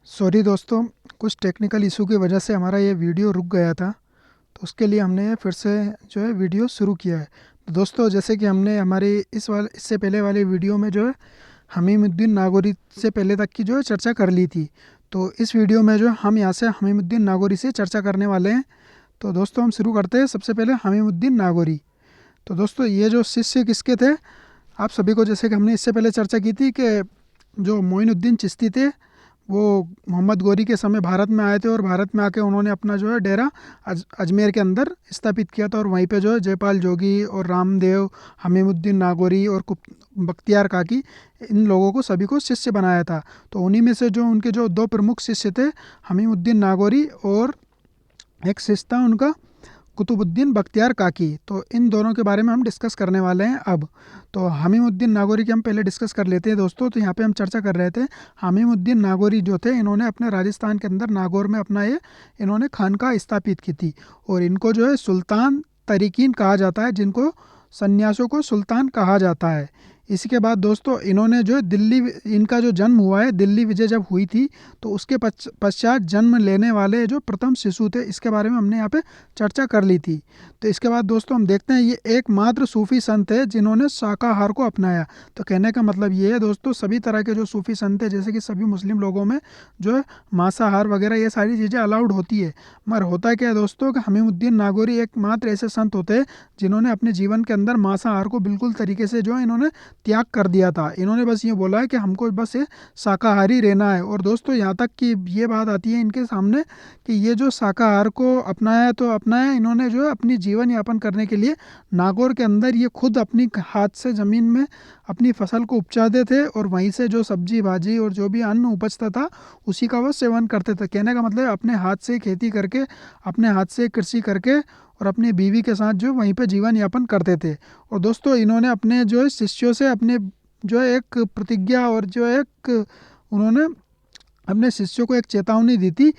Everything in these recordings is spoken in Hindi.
सॉरी दोस्तों, कुछ टेक्निकल इशू की वजह से हमारा ये वीडियो रुक गया था। तो उसके लिए हमने ये फिर से जो है वीडियो शुरू किया है। तो दोस्तों, जैसे कि हमने हमारी इससे पहले वाले वीडियो में जो है हमीमुद्दीन नागोरी से पहले तक की जो है चर्चा कर ली थी। तो इस वीडियो में जो है हम यहाँ से हमीमुद्दीन नागोरी से चर्चा करने वाले हैं। तो दोस्तों, हम शुरू करते हैं सबसे पहले हमीमुद्दीन नागोरी। तो दोस्तों, ये जो शिष्य किसके थे, आप सभी को जैसे कि हमने इससे पहले चर्चा की थी कि जो मोइनुद्दीन चिश्ती थे, वो मोहम्मद गोरी के समय भारत में आए थे और भारत में आके उन्होंने अपना जो है डेरा अजमेर के अंदर स्थापित किया था। और वहीं पे जो है जयपाल जोगी और रामदेव, हमीमुद्दीन नागौरी और बख्तियार काकी, इन लोगों को सभी को शिष्य बनाया था। तो उन्हीं में से जो उनके जो दो प्रमुख शिष्य थे, हमीमुद्दीन नागौरी और एक शिष्य था उनका कुतुबुद्दीन बख्तियार काकी। तो इन दोनों के बारे में हम डिस्कस करने वाले हैं अब। तो हमीमुद्दीन नागौरी की हम पहले डिस्कस कर लेते हैं दोस्तों। तो यहाँ पे हम चर्चा कर रहे थे, हमीमुद्दीन नागौरी जो थे, इन्होंने अपने राजस्थान के अंदर नागौर में अपना ये इन्होंने खानका स्थापित की थी। और इनको जो है सुल्तान तरीकीन कहा जाता है, जिनको सन्यासियों को सुल्तान कहा जाता है। इसी के बाद दोस्तों, इन्होंने जो है दिल्ली, इनका जो जन्म हुआ है दिल्ली विजय जब हुई थी, तो उसके पश्चात जन्म लेने वाले जो प्रथम शिशु थे, इसके बारे में हमने यहाँ पे चर्चा कर ली थी। तो इसके बाद दोस्तों हम देखते हैं, ये एकमात्र सूफी संत है जिन्होंने शाकाहार को अपनाया। तो कहने का मतलब ये है दोस्तों, सभी तरह के जो सूफी संत है, जैसे कि सभी मुस्लिम लोगों में जो है मांसाहार वगैरह ये सारी चीज़ें अलाउड होती है, मगर होता क्या है दोस्तों कि हमीमुद्दीन नागौरी एकमात्र ऐसे संत होते हैं जिन्होंने अपने जीवन के अंदर मांसाहार को बिल्कुल तरीके से जो है इन्होंने त्याग कर दिया था। इन्होंने बस ये बोला है कि हमको बस ये शाकाहारी रहना है। और दोस्तों, यहाँ तक कि ये बात आती है इनके सामने कि ये जो शाकाहार को अपनाया, तो अपनाया इन्होंने जो है अपनी जीवन यापन करने के लिए नागौर के अंदर ये खुद अपनी हाथ से ज़मीन में अपनी फसल को उपजाते थे, और वहीं से जो सब्जी भाजी और जो भी अन्न उपजता था उसी का वो सेवन करते थे। कहने का मतलब अपने हाथ से खेती करके, अपने हाथ से कृषि करके और अपनी बीवी के साथ जो वहीं पे जीवन यापन करते थे। और दोस्तों, इन्होंने अपने जो है शिष्यों से अपने जो है एक प्रतिज्ञा और जो एक उन्होंने अपने शिष्यों को एक चेतावनी दी थी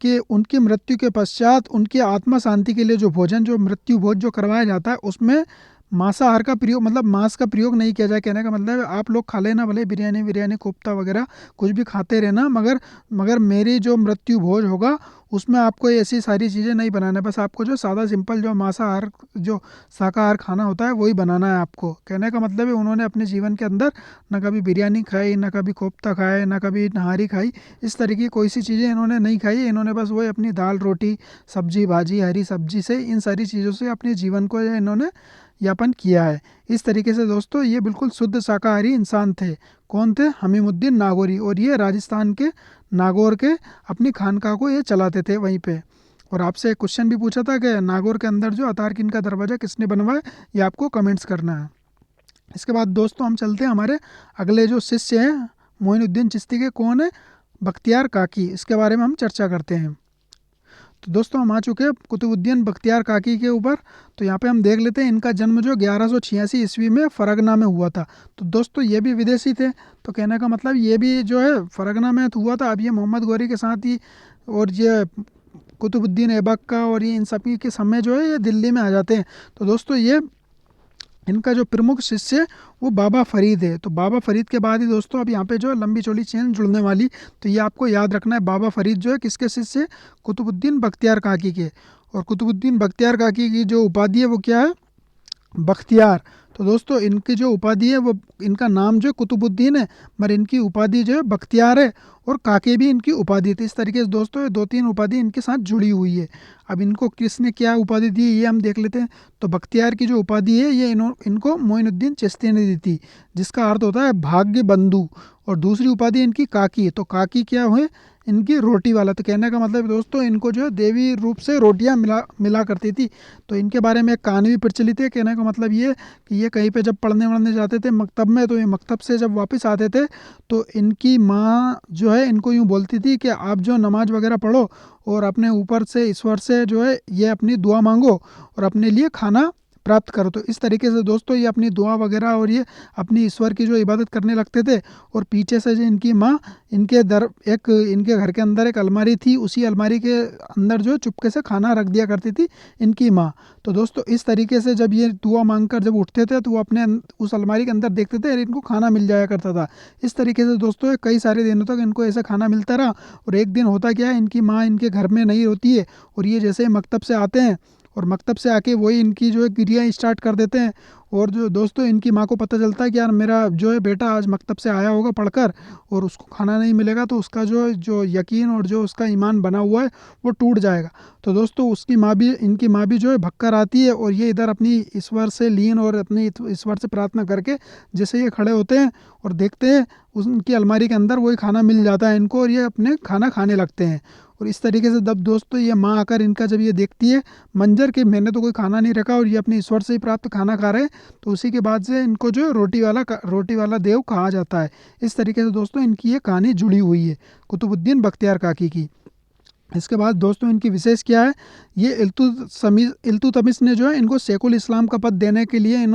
कि उनकी मृत्यु के पश्चात उनकी आत्मा शांति के लिए जो भोजन, जो मृत्यु भोज जो करवाया जाता है, उसमें मांसाहार का प्रयोग, मतलब मांस का प्रयोग नहीं किया जाए। कहने का मतलब है आप लोग खा लेना, भले बिरयानी बिरयानी कोफ्ता वगैरह कुछ भी खाते रहना, मगर मगर मेरी जो मृत्यु भोज होगा उसमें आपको ऐसी सारी चीज़ें नहीं बनाना है। बस आपको जो सादा सिंपल जो मांसाहार, जो शाकाहार खाना होता है वही बनाना है आपको। कहने का मतलब है उन्होंने अपने जीवन के अंदर न कभी बिरयानी खाई, न कभी कोफ्ता खाए, न कभी नहारी खाई, इस तरीके की कोई सी चीज़ें इन्होंने नहीं खाई। इन्होंने बस वही अपनी दाल रोटी, सब्जी भाजी, हरी सब्जी से, इन सारी चीज़ों से अपने जीवन को इन्होंने यापन किया है। इस तरीके से दोस्तों, ये बिल्कुल शुद्ध शाकाहारी इंसान थे। कौन थे? हमीमुद्दीन नागौरी। और ये राजस्थान के नागौर के अपनी खानका को ये चलाते थे वहीं पे। और आपसे एक क्वेश्चन भी पूछा था कि नागौर के अंदर जो अतारकिन का दरवाज़ा किसने बनवाया, ये आपको कमेंट्स करना है। इसके बाद दोस्तों हम चलते हैं हमारे अगले जो शिष्य हैं मोइनुद्दीन चिश्ती के, कौन है? बख्तियार काकी। इसके बारे में हम चर्चा करते हैं। तो दोस्तों, हम आ चुके हैं कुतुबुद्दीन बख्तियार काकी के ऊपर। तो यहाँ पे हम देख लेते हैं, इनका जन्म जो 1186 ईस्वी में फरगना में हुआ था। तो दोस्तों, ये भी विदेशी थे। तो कहने का मतलब ये भी जो है फरगना में हुआ था। अब ये मोहम्मद गौरी के साथ ही, और ये कुतुबुद्दीन ऐबक का और ये इन सभी के समय जो है ये दिल्ली में आ जाते हैं। तो दोस्तों, ये इनका जो प्रमुख शिष्य वो बाबा फरीद है। तो बाबा फरीद के बाद ही दोस्तों अब यहाँ पे जो है लंबी चौड़ी चेन जुड़ने वाली। तो ये आपको याद रखना है, बाबा फरीद जो है किसके शिष्य? कुतुबुद्दीन बख्तियार काकी के। और कुतुबुद्दीन बख्तियार काकी की जो उपाधि है वो क्या है? बख्तियार। तो दोस्तों, इनकी जो उपाधि है वो, इनका नाम जो कुतुबुद्दीन है, मगर इनकी उपाधि जो है बख्तियार है, और काके भी इनकी उपाधि थी। इस तरीके से दोस्तों ये दो तीन उपाधि इनके साथ जुड़ी हुई है। अब इनको किसने क्या उपाधि दी ये हम देख लेते हैं। तो बख्तियार की जो उपाधि है ये इनको मोइनुद्दीन चिश्ती ने दी थी, जिसका अर्थ होता है भाग्य बंधु। और दूसरी उपाधि इनकी काकी है। तो काकी क्या हुए? इनकी रोटी वाला। तो कहने का मतलब दोस्तों, इनको जो है देवी रूप से रोटियां मिला मिला करती थी। तो इनके बारे में एक कहानी भी प्रचलित है। कहने का मतलब ये कि ये कहीं पे जब पढ़ने वढ़ने जाते थे मकतब में, तो ये मकतब से जब वापस आते थे तो इनकी माँ जो है इनको यूँ बोलती थी कि आप जो नमाज वगैरह पढ़ो और अपने ऊपर से ईश्वर से जो है ये अपनी दुआ मांगो और अपने लिए खाना प्राप्त करो। तो इस तरीके से दोस्तों ये अपनी दुआ वगैरह और ये अपनी ईश्वर की जो इबादत करने लगते थे। और पीछे से जो इनकी माँ, इनके घर के अंदर एक अलमारी थी, उसी अलमारी के अंदर जो चुपके से खाना रख दिया करती थी इनकी माँ। तो दोस्तों इस तरीके से जब ये दुआ मांगकर जब उठते थे तो वो अपने उस अलमारी के अंदर देखते थे और इनको खाना मिल जाया करता था। इस तरीके से दोस्तों कई सारे दिनों तक इनको ऐसा खाना मिलता रहा। और एक दिन होता क्या है, इनकी माँ इनके घर में नहीं होती है और ये जैसे मकतब से आते हैं और मकतब से आके वही इनकी जो है क्रियाएँ स्टार्ट कर देते हैं। और जो दोस्तों इनकी माँ को पता चलता है कि यार मेरा जो है बेटा आज मकतब से आया होगा पढ़कर और उसको खाना नहीं मिलेगा, तो उसका जो जो यकीन और जो उसका ईमान बना हुआ है वो टूट जाएगा। तो दोस्तों उसकी माँ भी, इनकी माँ भी जो है भक्कर आती है और ये इधर अपनी ईश्वर से लीन और अपनी ईश्वर से प्रार्थना करके जैसे ये खड़े होते हैं और देखते हैं उनकी अलमारी के अंदर वही खाना मिल जाता है इनको और ये अपने खाना खाने लगते हैं। और इस तरीके से जब दोस्तों ये माँ आकर इनका जब ये देखती है मंजर कि मैंने तो कोई खाना नहीं रखा और ये अपने ईश्वर से ही प्राप्त खाना खा रहे हैं, तो उसी के बाद से इनको जो है रोटी वाला देव कहा जाता है। इस तरीके से दोस्तों इनकी ये कहानी जुड़ी हुई है कुतुबुद्दीन बख्तियार काकी की। इसके बाद दोस्तों इनकी विशेष क्या है, ये इल्तुतमिश ने जो है इनको शेखुल इस्लाम का पद देने के लिए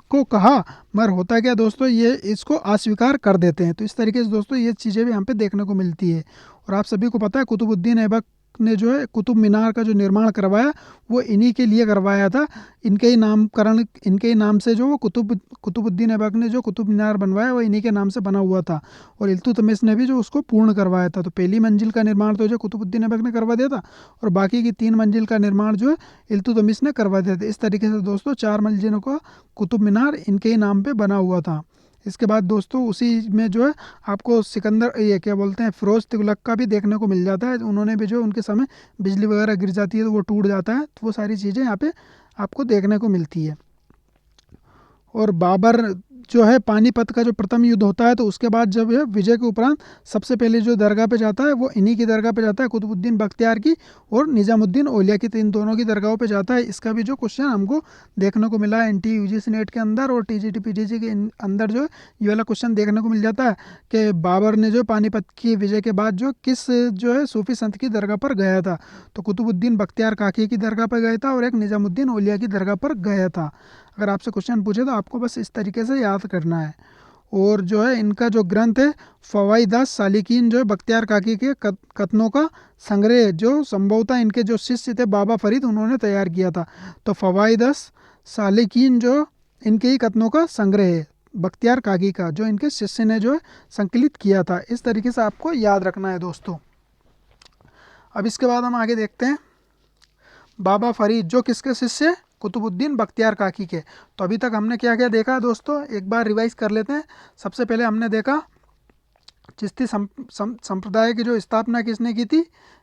को कहा, मगर होता क्या दोस्तों ये इसको अस्वीकार कर देते हैं। तो इस तरीके से दोस्तों ये चीज़ें भी यहाँ पे देखने को मिलती है। और आप सभी को पता है कुतुबुद्दीन ऐबक ने जो है कुतुब मीनार का जो निर्माण करवाया वो इन्हीं के लिए करवाया था। इनके ही नाम से जो वो कुतुबुद्दीन ऐबक ने जो कुतुब मीनार बनवाया वो इन्हीं के नाम से बना हुआ था। और इल्तुतमिश ने भी जो उसको पूर्ण करवाया था। तो पहली मंजिल का निर्माण तो जो कुतुबुद्दीन ऐबक ने करवा दिया था और बाकी की 3 मंजिल का निर्माण जो है इल्तुतमिश ने करवा दिया था। इस तरीके से दोस्तों 4 मंजिलों का कुतुब मीनार इनके ही नाम पे बना हुआ था। इसके बाद दोस्तों उसी में जो है आपको सिकंदर, ये क्या बोलते हैं, फिरोज तुगलक का भी देखने को मिल जाता है। उन्होंने भी जो उनके समय बिजली वगैरह गिर जाती है तो वो टूट जाता है, तो वो सारी चीज़ें यहाँ पे आपको देखने को मिलती है। और बाबर जो है पानीपत का जो प्रथम युद्ध होता है तो उसके बाद जब है विजय के उपरांत सबसे पहले जो दरगाह पे जाता है वो इन्हीं की दरगाह पे जाता है, कुतुबुद्दीन बख्तियार की और निज़ामुद्दीन औलिया की। तो इन दोनों की दरगाहों पे जाता है। इसका भी जो क्वेश्चन हमको देखने को मिला है एनटीए यूजीसी नेट के अंदर और टीजीटी पीजीसी के अंदर जो है ये वाला क्वेश्चन देखने को मिल जाता है कि बाबर ने जो पानीपत की विजय के बाद जो किस जो है सूफी संत की दरगाह पर गया था। तो कुतुबुद्दीन बख्तियार काकी की दरगाह पर गया था और एक निज़ामुद्दीन औलिया की दरगाह पर गया था। अगर आपसे क्वेश्चन पूछे तो आपको बस इस तरीके से याद करना है। और जो है इनका जो ग्रंथ है फ़वाइद सालिकीन जो है बख्तियार काकी के कथनों का संग्रह जो संभवतः इनके जो शिष्य थे बाबा फरीद उन्होंने तैयार किया था। तो फ़वाइद सालिकीन जो इनके ही कथनों का संग्रह है बख्तियार काकी का, जो इनके शिष्य ने जो है संकलित किया था। इस तरीके से आपको याद रखना है दोस्तों। अब इसके बाद हम आगे देखते हैं बाबा फरीद जो किसके शिष्य है, कुतुबुद्दीन बख्तियार काकी के। तो अभी तक हमने क्या क्या देखा दोस्तों, एक बार रिवाइज कर लेते हैं। सबसे पहले हमने देखा चिश्ती संप्रदाय की जो स्थापना किसने की थी,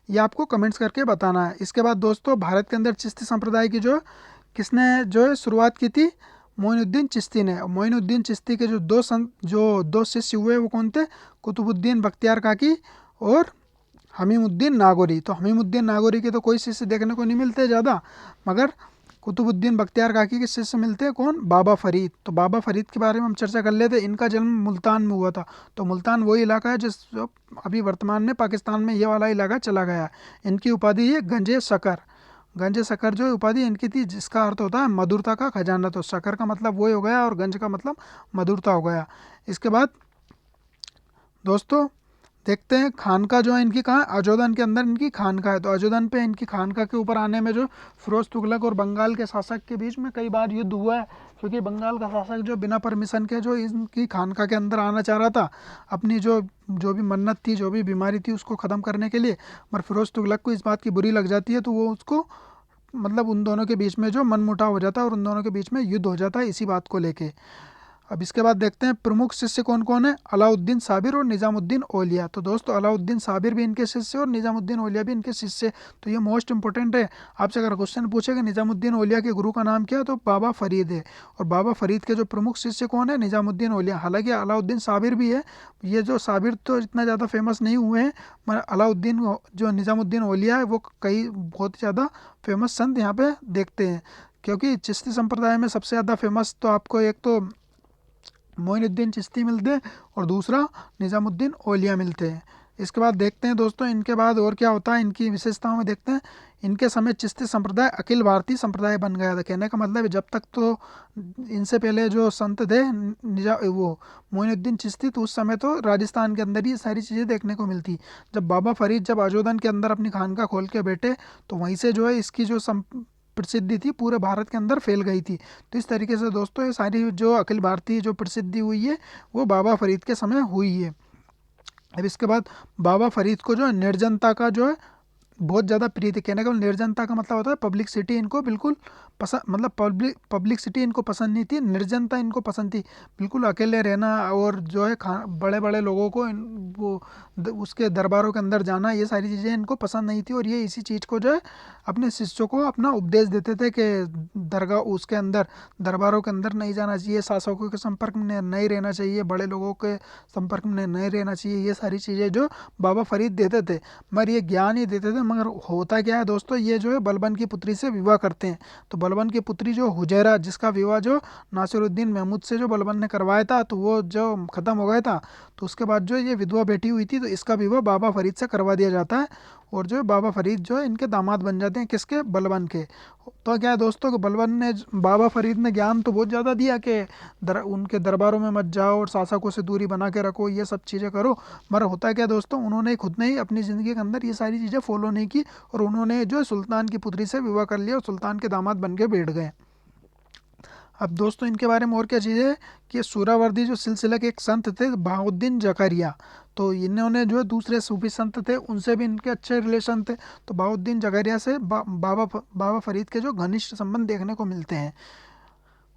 ये आपको कमेंट्स करके बताना है। इसके बाद दोस्तों भारत के अंदर चिश्ती संप्रदाय की जो किसने जो है शुरुआत की थी, मोइनुद्दीन चिश्ती ने। मोइनुद्दीन चिश्ती के जो दो शिष्य हुए वो कौन थे, कुतुबुद्दीन बख्तियार काकी और हमीमुद्दीन नागौरी। तो हमीमुद्दीन नागौरी के तो कोई शिष्य देखने को नहीं मिलते ज़्यादा, मगर कुतुबुद्दीन बख्तियार काकी के शिष्य मिलते हैं कौन, बाबा फरीद। तो बाबा फरीद के बारे में हम चर्चा कर लेते हैं। इनका जन्म मुल्तान में हुआ था। तो मुल्तान वही इलाका है जिस अभी वर्तमान में पाकिस्तान में ये वाला इलाका चला गया। इनकी उपाधि है गंजे शकर। गंजे शकर जो उपाधि इनकी थी जिसका अर्थ होता है मधुरता का खजाना। तो शकर का मतलब वही हो गया और गंज का मतलब मधुरता हो गया। इसके बाद दोस्तों देखते हैं खानका जो है इनकी कहाँ, अजोदन के अंदर इनकी खानका है। तो अजोदन पे इनकी खानका के ऊपर आने में जो फिरोज तुगलक और बंगाल के शासक के बीच में कई बार युद्ध हुआ है, क्योंकि बंगाल का शासक जो बिना परमिशन के जो इनकी खानका के अंदर आना चाह रहा था अपनी जो भी मन्नत थी, जो भी बीमारी थी उसको ख़त्म करने के लिए, मगर फिरोज तुगलक को इस बात की बुरी लग जाती है तो वो उसको मतलब उन दोनों के बीच में जो मनमुटाव हो जाता है और उन दोनों के बीच में युद्ध हो जाता है इसी बात को लेके। अब इसके बाद देखते हैं प्रमुख शिष्य कौन कौन है, अलाउद्दीन साबिर और निज़ामुद्दीन औलिया। तो दोस्तों अलाउद्दीन साबिर भी इनके शिष्य और निज़ामुद्दीन औलिया भी इनके शिष्य। तो ये मोस्ट इंपॉर्टेंट है। आपसे अगर क्वेश्चन पूछेगा निज़ामुद्दीन औलिया के गुरु का नाम क्या है तो बाबा फरीद है। और बाबा फरीद के जो प्रमुख शिष्य कौन है, निज़ामुद्दीन औलिया। हालांकि अलाउद्दीन साबिर भी है, ये जो साबिर तो इतना ज़्यादा फेमस नहीं हुए हैं, मगर अलाउद्दीन जो निज़ामुद्दीन औलिया है वो कई बहुत ही ज़्यादा फेमस संत यहाँ पे देखते हैं। क्योंकि चिश्ती संप्रदाय में सबसे ज़्यादा फेमस तो आपको एक तो मोइनुद्दीन चिश्ती मिलते हैं और दूसरा निज़ामुद्दीन औलिया मिलते हैं। इसके बाद देखते हैं दोस्तों इनके बाद और क्या होता है, इनकी विशेषताओं में देखते हैं। इनके समय चिश्ती संप्रदाय अखिल भारतीय संप्रदाय बन गया था। कहने का मतलब है जब तक तो इनसे पहले जो संत थे निजा वो मोइनुद्दीन चिश्ती, तो उस समय तो राजस्थान के अंदर ही ये सारी चीज़ें देखने को मिलती। जब बाबा फरीद जब आजोदन के अंदर अपनी खानका खोल के बैठे, तो वहीं से जो है इसकी जो प्रसिद्धि थी पूरे भारत के अंदर फैल गई थी। तो इस तरीके से दोस्तों ये सारी जो अखिल भारतीय जो प्रसिद्धि हुई है वो बाबा फरीद के समय हुई है। अब इसके बाद बाबा फरीद को जो है निर्जनता का जो है बहुत ज़्यादा प्रिय थी। कहने का मतलब निर्जनता का मतलब होता है पब्लिक सिटी इनको बिल्कुल पसंद, मतलब पब्लिक सिटी इनको पसंद नहीं थी, निर्जनता इनको पसंद थी। बिल्कुल अकेले रहना और जो है बड़े बड़े लोगों को उसके दरबारों के अंदर जाना, ये सारी चीज़ें इनको पसंद नहीं थी। और ये इसी चीज़ को जो है अपने शिष्यों को अपना उपदेश देते थे कि दरगाह उसके अंदर दरबारों के अंदर नहीं जाना चाहिए, शासकों के संपर्क में नहीं रहना चाहिए, बड़े लोगों के संपर्क में नहीं रहना चाहिए। ये सारी चीज़ें जो बाबा फरीद देते थे, मगर ये ज्ञान ही देते थे। मगर होता क्या है दोस्तों, ये जो है बलबन की पुत्री से विवाह करते हैं। तो बलबन की पुत्री जो हुजैरा, जिसका विवाह जो नासिरुद्दीन महमूद से जो बलबन ने करवाया था, तो वो जो ख़त्म हो गया था, तो उसके बाद जो ये विधवा बेटी हुई थी, तो इसका विवाह बाबा फरीद से करवा दिया जाता है। और जो है बाबा फरीद जो है इनके दामाद बन जाते हैं, किसके, बलबन के। तो क्या है दोस्तों कि बलबन ने बाबा फरीद ने ज्ञान तो बहुत ज़्यादा दिया कि उनके दरबारों में मत जाओ और शासकों से दूरी बना के रखो, ये सब चीज़ें करो। मगर होता क्या दोस्तों, उन्होंने खुद ने ही अपनी ज़िंदगी के अंदर ये सारी चीज़ें फॉलो नहीं की, और उन्होंने जो है सुल्तान की पुत्री से विवाह कर लिया और सुल्तान के दामाद बन के बैठ गए। अब दोस्तों इनके बारे में और क्या चीज़ है कि सुहरावर्दी जो सिलसिला के एक संत थे बहाउद्दीन जकारिया, तो इन्होंने जो है दूसरे सूफी संत थे उनसे भी इनके अच्छे रिलेशन थे। तो बहाउद्दीन जकारिया से बाबा फरीद के जो घनिष्ठ संबंध देखने को मिलते हैं।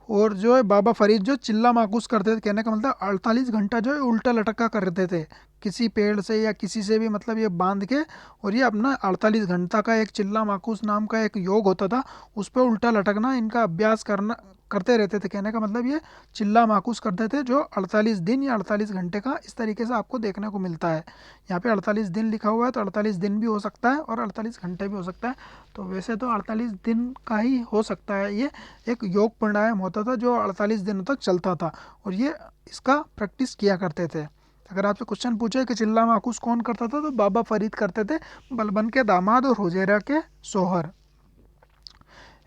और जो है बाबा फरीद जो चिल्ला माकूस करते थे, कहने का मतलब 48 घंटा जो है उल्टा लटका करते थे किसी पेड़ से या किसी से भी, मतलब ये बांध के। और ये अपना 48 घंटा का एक चिल्ला माकूस नाम का एक योग होता था, उस पर उल्टा लटकना इनका अभ्यास करना करते रहते थे। कहने का मतलब ये चिल्ला माकूस करते थे जो 48 दिन या 48 घंटे का, इस तरीके से आपको देखने को मिलता है। यहाँ पे 48 दिन लिखा हुआ है, तो 48 दिन भी हो सकता है और 48 घंटे भी हो सकता है। तो वैसे तो 48 दिन का ही हो सकता है। ये एक योग प्राणायाम होता था जो 48 दिनों तक चलता था, और ये इसका प्रैक्टिस किया करते थे। अगर आपसे क्वेश्चन पूछे कि चिल्ला माकूस कौन करता था, तो बाबा फरीद करते थे, बलबन के दामाद और हुजैरा के सोहर।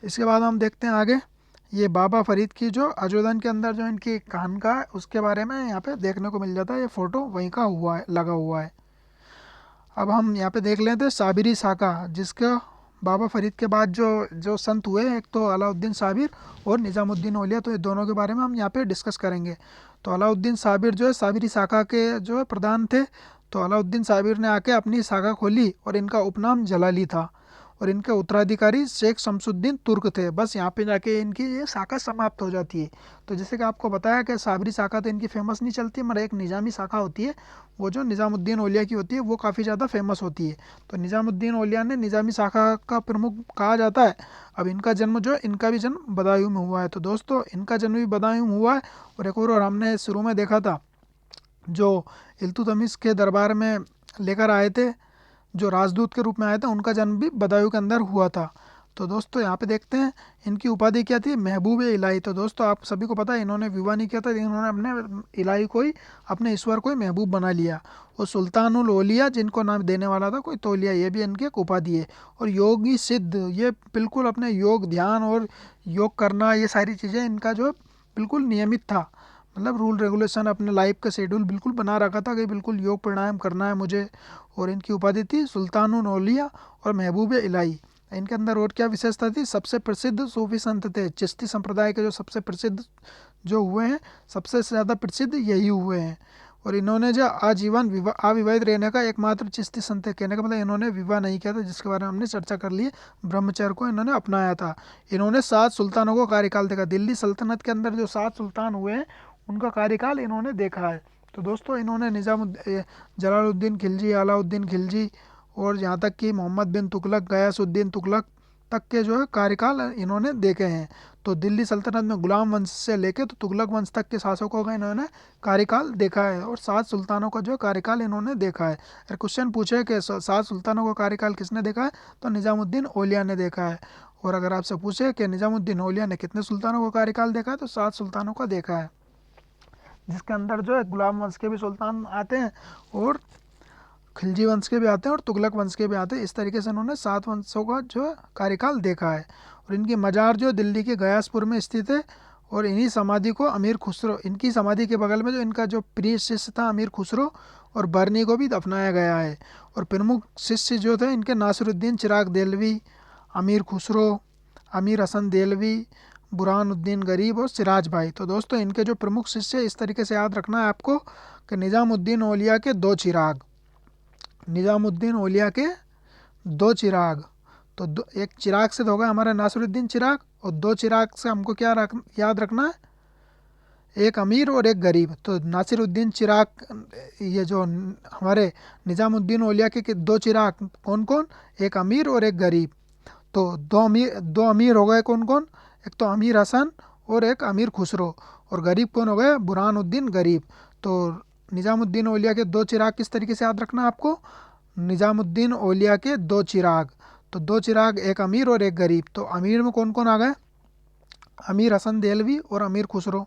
इसके बाद हम देखते हैं आगे, ये बाबा फरीद की जो अजोदन के अंदर जो इनकी खानका है उसके बारे में यहाँ पे देखने को मिल जाता है। ये फ़ोटो वहीं का हुआ है, लगा हुआ है। अब हम यहाँ पे देख लेते हैं साबिरी साका, जिसका बाबा फरीद के बाद जो जो संत हुए, एक तो अलाउद्दीन साबिर और निज़ामुद्दीन औलिया, तो ये दोनों के बारे में हम यहाँ पे डिस्कस करेंगे। तो अलाउद्दीन साबिर जो है साबिरी साका के जो है प्रधान थे। तो अलाउद्दीन साबिर ने आके अपनी साका खोली और इनका उपनाम जलाली था, और इनके उत्तराधिकारी शेख शमसुद्दीन तुर्क थे। बस यहाँ पे जाके इनकी ये शाखा समाप्त हो जाती है। तो जैसे कि आपको बताया कि साबरी शाखा तो इनकी फेमस नहीं चलती, मगर एक निज़ामी शाखा होती है, वो जो निज़ामुद्दीन औलिया की होती है, वो काफ़ी ज़्यादा फेमस होती है। तो निज़ामुद्दीन औलिया ने निज़ामी शाखा का प्रमुख कहा जाता है। अब इनका जन्म जो है, इनका भी जन्म बदायूं में हुआ है। तो दोस्तों इनका जन्म भी बदायूं में हुआ है। और एक और हमने शुरू में देखा था, जो इल्तुतमिश के दरबार में लेकर आए थे, जो राजदूत के रूप में आए थे, उनका जन्म भी बदायूं के अंदर हुआ था। तो दोस्तों यहाँ पे देखते हैं इनकी उपाधि क्या थी, महबूब इलाही। तो दोस्तों आप सभी को पता है इन्होंने विवाह नहीं किया था, इन्होंने अपने इलाही को ही, अपने ईश्वर को ही महबूब बना लिया। और सुल्तानुल औलिया, जिनको नाम देने वाला था कोई तौलिया, ये भी इनकी एक उपाधि है। और योगी सिद्ध, ये बिल्कुल अपने योग ध्यान और योग करना, ये सारी चीज़ें इनका जो बिल्कुल नियमित था। मतलब रूल रेगुलेशन, अपने लाइफ का शेड्यूल बिल्कुल बना रखा था कि बिल्कुल योग प्राणायाम करना है मुझे। और इनकी उपाधि थी सुल्तानुल औलिया और महबूब इलाही। इनके अंदर और क्या विशेषता थी, सबसे प्रसिद्ध सूफी संत थे। चिश्ती संप्रदाय के जो सबसे प्रसिद्ध जो हुए हैं, सबसे ज़्यादा प्रसिद्ध यही हुए हैं। और इन्होंने जो आजीवन अविवाहित रहने का एकमात्र चिश्ती संत है। कहने का मतलब इन्होंने विवाह नहीं किया था, जिसके बारे में हमने चर्चा कर ली। ब्रह्मचर्य को इन्होंने अपनाया था। इन्होंने 7 सुल्तानों को कार्यकाल देखा। दिल्ली सल्तनत के अंदर जो 7 सुल्तान हुए हैं, उनका कार्यकाल इन्होंने देखा है। तो दोस्तों इन्होंने जलालुद्दीन खिलजी, अलाउद्दीन खिलजी, और यहाँ तक कि मोहम्मद बिन तुगलक, गयासुद्दीन तुगलक तक के जो है कार्यकाल इन्होंने देखे हैं। तो दिल्ली सल्तनत में गुलाम वंश से लेके तो तुगलक वंश तक के शासकों का इन्होंने कार्यकाल देखा है, और 7 सुल्तानों का जो कार्यकाल इन्होंने देखा है। अगर क्वेश्चन पूछे कि 7 सुल्तानों का कार्यकाल किसने देखा है, तो निज़ामुद्दीन औलिया ने देखा है। और अगर आपसे पूछे कि निज़ामुद्दीन औलिया ने कितने सुल्तानों का कार्यकाल देखा है, तो 7 सुल्तानों का देखा है, जिसके अंदर जो है गुलाम वंश के भी सुल्तान आते हैं और खिलजी वंश के भी आते हैं और तुगलक वंश के भी आते हैं। इस तरीके से इन्होंने 7 वंशों का जो है कार्यकाल देखा है। और इनकी मज़ार जो दिल्ली के गयासपुर में स्थित है। और इन्हीं समाधि को अमीर खुसरो, इनकी समाधि के बगल में जो इनका जो प्रिय शिष्य था अमीर खुसरो और बर्नी को भी दफनाया गया है। और प्रमुख शिष्य जो थे इनके नासिरुद्दीन चिराग देलवी, अमीर खुसरो, अमीर हसन देलवी, बुरहानुद्दीन गरीब और सिराज भाई। तो दोस्तों इनके जो प्रमुख शिष्य इस तरीके से याद रखना है आपको कि निज़ामुद्दीन औलिया के 2 चिराग, निज़ामुद्दीन औलिया के 2 चिराग। तो एक चिराग से तो होगा हमारा नासिरुद्दीन चिराग, और 2 चिराग से हमको क्या याद रखना है, एक अमीर और एक गरीब। तो नासिरुद्दीन चिराग, ये जो हमारे निज़ामुद्दीन औलिया के 2 चिराग कौन कौन, एक अमीर और एक गरीब। तो 2 अमीर हो गए कौन कौन, एक तो अमीर हसन और एक अमीर खुसरो, और गरीब कौन हो गए, बुरहानुद्दीन गरीब। तो निज़ामुद्दीन औलिया के 2 चिराग किस तरीके से याद रखना है आपको, निज़ामुद्दीन औलिया के 2 चिराग। तो 2 चिराग, एक अमीर और एक गरीब। तो अमीर में कौन कौन आ गए, अमीर हसन देलवी और अमीर खुसरो।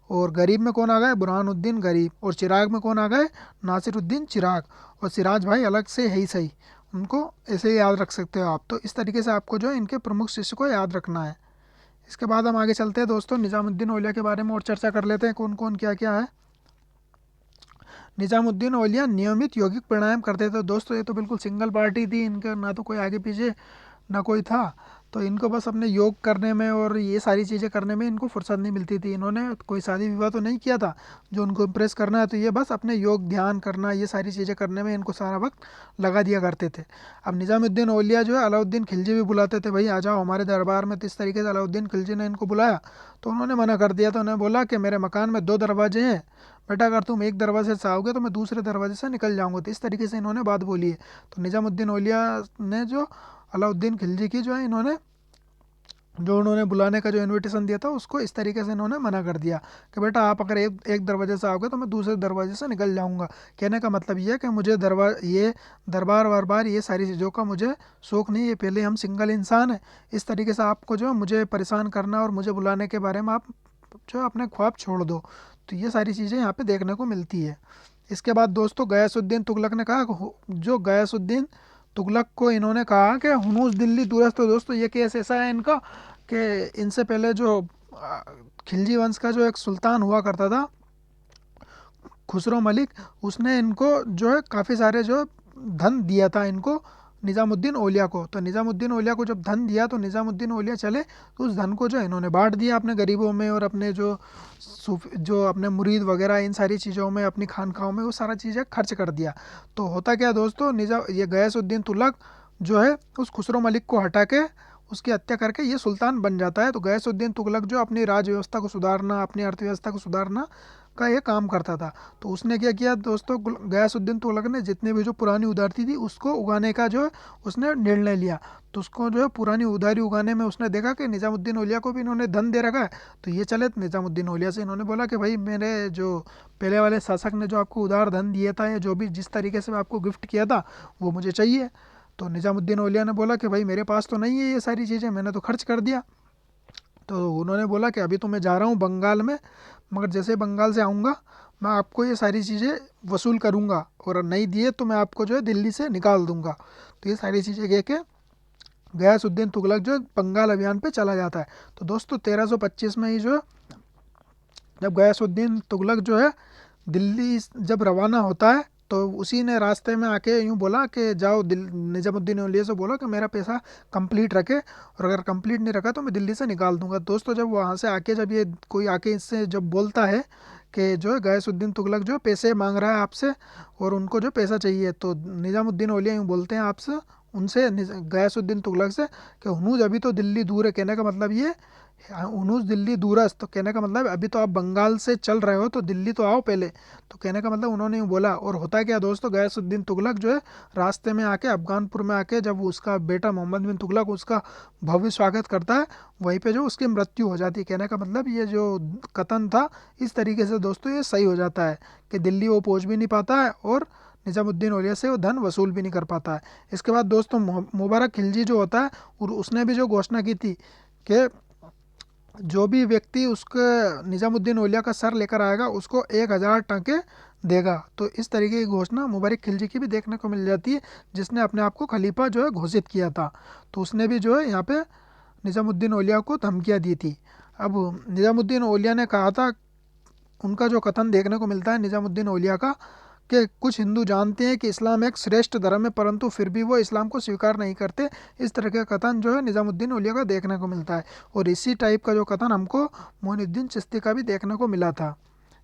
और गरीब में कौन आ गए, बुरहानुद्दीन गरीब। और चिराग में कौन आ गए, नासिरुद्दीन चिराग। और सिराज भाई अलग से है ही सही, उनको ऐसे ही याद रख सकते हो आप। तो इस तरीके से आपको जो है इनके प्रमुख शिष्य को याद रखना है। इसके बाद हम आगे चलते हैं दोस्तों, निज़ामुद्दीन औलिया के बारे में और चर्चा कर लेते हैं कौन कौन क्या क्या है। निज़ामुद्दीन औलिया नियमित यौगिक प्राणायाम करते थे। दोस्तों ये तो बिल्कुल सिंगल पार्टी थी, इनका ना तो कोई आगे पीछे ना कोई था। तो इनको बस अपने योग करने में और ये सारी चीज़ें करने में इनको फुर्सत नहीं मिलती थी। इन्होंने कोई शादी विवाह तो नहीं किया था जो उनको इम्प्रेस करना है, तो ये बस अपने योग ध्यान करना, ये सारी चीज़ें करने में इनको सारा वक्त लगा दिया करते थे। अब निज़ामुद्दीन औलिया जो है अलाउद्दीन खिलजी भी बुलाते थे, भाई आ जाओ हमारे दरबार में। तो इस तरीके से अलाउद्दीन खिलजी ने इनको बुलाया तो उन्होंने मना कर दिया। तो उन्होंने बोला कि मेरे मकान में 2 दरवाजे हैं बेटा, अगर तुम एक दरवाजे से आओगे तो मैं दूसरे दरवाजे से निकल जाऊंगा। तो इस तरीके से इन्होंने बात बोली है। तो निज़ामुद्दीन औलिया ने जो अलाउद्दीन खिलजी की जो है इन्होंने जो उन्होंने बुलाने का जो इनविटेशन दिया था उसको इस तरीके से इन्होंने मना कर दिया कि बेटा आप अगर एक दरवाजे से आओगे तो मैं दूसरे दरवाजे से निकल जाऊंगा। कहने का मतलब ये है कि मुझे दरबार वरबार ये सारी चीज़ों का मुझे शौक़ नहीं है, पहले हम सिंगल इंसान हैं। इस तरीके से आपको जो मुझे परेशान करना और मुझे बुलाने के बारे में आप जो अपने ख्वाब छोड़ दो। तो ये सारी चीज़ें यहाँ पे देखने को मिलती है। इसके बाद दोस्तों गयासुद्दीन तुगलक ने कहा, जो गयासुद्दीन तुगलक को इन्होंने कहा कि हुनूस दिल्ली दूरस्थ। तो दोस्तों ये केस ऐसा है इनका कि इनसे पहले जो खिलजी वंश का जो एक सुल्तान हुआ करता था खुसरो मलिक, उसने इनको जो है काफ़ी सारे जो धन दिया था इनको निज़ामुद्दीन औलिया को। तो निज़ामुद्दीन औलिया को जब धन दिया तो निज़ामुद्दीन औलिया चले तो उस धन को जो इन्होंने बांट दिया अपने गरीबों में और अपने जो अपने मुरीद वगैरह इन सारी चीज़ों में, अपनी खानकाहों में वो सारा चीज़ें खर्च कर दिया। तो होता क्या दोस्तों, ये गयासुद्दीन तुगलक जो है उस खुसरो मलिक को हटा के उसकी हत्या करके ये सुल्तान बन जाता है। तो गयासुद्दीन तुगलक जो अपनी राज व्यवस्था को सुधारना, अपनी अर्थव्यवस्था को सुधारना का ये काम करता था। तो उसने क्या किया दोस्तों, गयासुद्दीन तुगलक ने जितने भी जो पुरानी उदारती थी उसको उगाने का जो है उसने निर्णय लिया। तो उसको जो है पुरानी उदारी उगाने में उसने देखा कि निज़ामुद्दीन औलिया को भी इन्होंने धन दे रखा है, तो ये चले निज़ामुद्दीन औलिया से इन्होंने बोला कि भाई मेरे जो पहले वाले शासक ने जो आपको उदार धन दिया था या जो भी जिस तरीके से आपको गिफ्ट किया था वो मुझे चाहिए। तो निज़ामुद्दीन औलिया ने बोला कि भाई मेरे पास तो नहीं है ये सारी चीज़ें, मैंने तो खर्च कर दिया। तो उन्होंने बोला कि अभी तो मैं जा रहा हूँ बंगाल में, मगर जैसे बंगाल से आऊँगा मैं आपको ये सारी चीज़ें वसूल करूँगा और नहीं दिए तो मैं आपको जो है दिल्ली से निकाल दूँगा। तो ये सारी चीज़ें कह के गयासुद्दीन तुगलक जो बंगाल अभियान पे चला जाता है। तो दोस्तों 1325 में ही जो जब गयासुद्दीन तुगलक जो है दिल्ली जब रवाना होता है तो उसी ने रास्ते में आके यूँ बोला कि जाओ निज़ामुद्दीन औलिया से बोलो कि मेरा पैसा कंप्लीट रखे और अगर कंप्लीट नहीं रखा तो मैं दिल्ली से निकाल दूंगा। दोस्तों जब वहाँ से आके जब ये कोई आके इससे जब बोलता है कि जो है गयासुद्दीन तुगलक जो पैसे मांग रहा है आपसे और उनको जो पैसा चाहिए, तो निज़ामुद्दीन औलिया यूँ बोलते हैं आपसे उनसे गयासुद्दीन तुगलक से कि हुनूज अभी तो दिल्ली दूर है। कहने का मतलब ये हुनूज दिल्ली दूरस्थ, तो कहने का मतलब अभी तो आप बंगाल से चल रहे हो तो दिल्ली तो आओ पहले। तो कहने का मतलब उन्होंने यूँ बोला। और होता क्या दोस्तों, गयासुद्दीन तुगलक जो है रास्ते में आके अफगानपुर में आके जब उसका बेटा मोहम्मद बिन तुगलक उसका भव्य स्वागत करता है वहीं पे जो उसकी मृत्यु हो जाती है। कहने का मतलब ये जो कथन था इस तरीके से दोस्तों ये सही हो जाता है कि दिल्ली वो पहुँच भी नहीं पाता है और निज़ामुद्दीन औलिया से वो धन वसूल भी नहीं कर पाता है। इसके बाद दोस्तों मुबारक खिलजी जो होता है और उसने भी जो घोषणा की थी कि जो भी व्यक्ति उसके निज़ामुद्दीन औलिया का सर लेकर आएगा उसको 1000 टके देगा। तो इस तरीके की घोषणा मुबारक खिलजी की भी देखने को मिल जाती है, जिसने अपने आप को खलीफा जो है घोषित किया था। तो उसने भी जो है यहाँ पे निज़ामुद्दीन औलिया को धमकियाँ दी थी। अब निज़ामुद्दीन औलिया ने कहा था, उनका जो कथन देखने को मिलता है निज़ामुद्दीन औलिया का, कि कुछ हिंदू जानते हैं कि इस्लाम एक श्रेष्ठ धर्म है, परंतु फिर भी वो इस्लाम को स्वीकार नहीं करते। इस तरह का कथन जो है निज़ामुद्दीन औलिया का देखने को मिलता है। और इसी टाइप का जो कथन हमको मोइनुद्दीन चिश्ती का भी देखने को मिला था।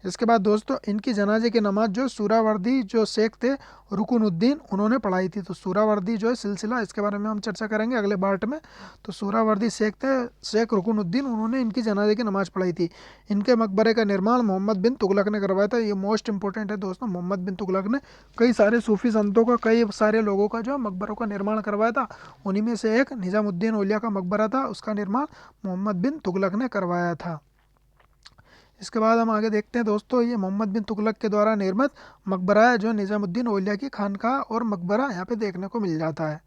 इसके बाद दोस्तों इनकी जनाजे की नमाज जो सूरावर्दी जो शेख थे रुकनुद्दीन, उन्होंने पढ़ाई थी। तो सूरावर्दी जो है सिलसिला, इसके बारे में हम चर्चा करेंगे अगले पार्ट में। तो सूरावर्दी शेख थे, शेख रुकनुद्दीन, उन्होंने इनकी जनाजे की नमाज पढ़ाई थी। इनके मकबरे का निर्माण मोहम्मद बिन तुगलक ने करवाया था। ये मोस्ट इंपॉर्टेंट है दोस्तों, मोहम्मद बिन तुगलक ने कई सारे सूफी संतों का, कई सारे लोगों का जो मकबरों का निर्माण करवाया था। उन्हीं में से एक निज़ामुद्दीन औलिया का मकबरा था, उसका निर्माण मोहम्मद बिन तुगलक ने करवाया था। इसके बाद हम आगे देखते हैं दोस्तों, ये मोहम्मद बिन तुगलक के द्वारा निर्मित मकबरा है, जो निज़ामुद्दीन औलिया की खानका और मकबरा यहाँ पे देखने को मिल जाता है।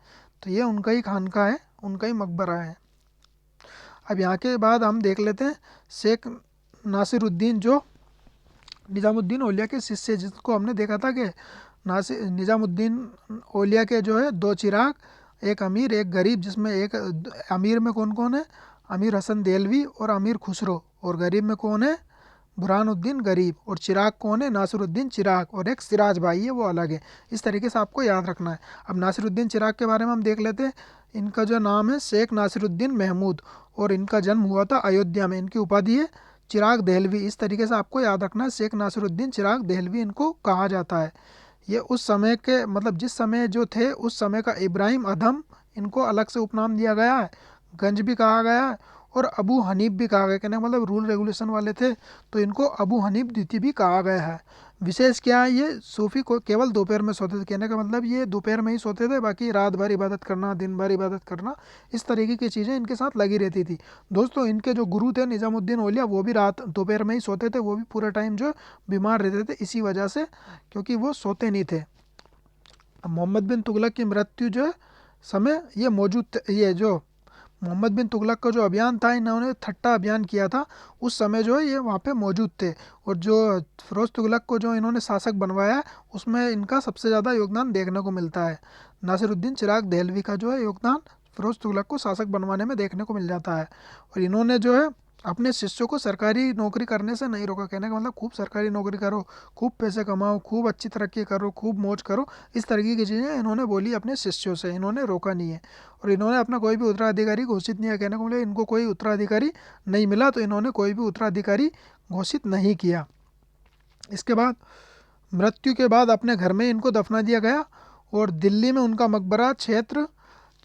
तो ये उनका ही खानका है, उनका ही मकबरा है। अब यहाँ के बाद हम देख लेते हैं शेख नासिरुद्दीन, जो निज़ामुद्दीन औलिया के शिष्य, जिसको हमने देखा था कि निज़ामुद्दीन औलिया के जो है दो चिराग, एक अमीर एक गरीब, जिसमें एक अमीर में कौन कौन है, अमीर हसन देलवी और अमीर खुसरो, और गरीब में कौन है, बुरहानुद्दीन गरीब, और चिराग कौन है, नासिरुद्दीन चिराग, और एक सिराज भाई है वो अलग है। इस तरीके से आपको याद रखना है। अब नासिरुद्दीन चिराग के बारे में हम देख लेते हैं। इनका जो नाम है शेख नासिरुद्दीन महमूद, और इनका जन्म हुआ था अयोध्या में। इनकी उपाधि है चिराग देहलवी। इस तरीके से आपको याद रखना है, शेख नासिरुद्दीन चिराग देहलवी इनको कहा जाता है। ये उस समय के, मतलब जिस समय जो थे उस समय का इब्राहिम अधम, इनको अलग से उपनाम दिया गया है, गंज भी कहा गया है, और अबू हनीफ भी कहा गया। कहने का मतलब रूल रेगुलेशन वाले थे, तो इनको अबू हनीफ द्वितीय भी कहा गया है। विशेष क्या है, ये सूफी को केवल दोपहर में सोते थे। कहने का मतलब ये दोपहर में ही सोते थे, बाकी रात भर इबादत करना, दिन भर इबादत करना, इस तरीके की चीज़ें इनके साथ लगी रहती थी। दोस्तों इनके जो गुरु थे निज़ामुद्दीन औलिया, वो भी रात दोपहर में ही सोते थे। वो भी पूरे टाइम जो बीमार रहते थे इसी वजह से, क्योंकि वो सोते नहीं थे। अब मोहम्मद बिन तुगलक की मृत्यु जो है समय ये मौजूद, ये जो मोहम्मद बिन तुगलक का जो अभियान था, इन्होंने ठट्टा अभियान किया था, उस समय जो है ये वहाँ पे मौजूद थे। और जो फ़िरोज़ तुगलक को जो इन्होंने शासक बनवाया है, उसमें इनका सबसे ज़्यादा योगदान देखने को मिलता है। नासिरुद्दीन चिराग देहलवी का जो है योगदान फ़िरोज़ तुगलक को शासक बनवाने में देखने को मिल जाता है। और इन्होंने जो है अपने शिष्यों को सरकारी नौकरी करने से नहीं रोका। कहने का मतलब खूब सरकारी नौकरी करो, खूब पैसे कमाओ, खूब अच्छी तरक्की करो, खूब मौज करो, इस तरीके की चीज़ें इन्होंने बोली अपने शिष्यों से, इन्होंने रोका नहीं है। और इन्होंने अपना कोई भी उत्तराधिकारी घोषित नहीं किया। कहने को मतलब इनको कोई उत्तराधिकारी नहीं मिला, तो इन्होंने कोई भी उत्तराधिकारी घोषित नहीं किया। इसके बाद मृत्यु के बाद अपने घर में इनको दफना दिया गया, और दिल्ली में उनका मकबरा क्षेत्र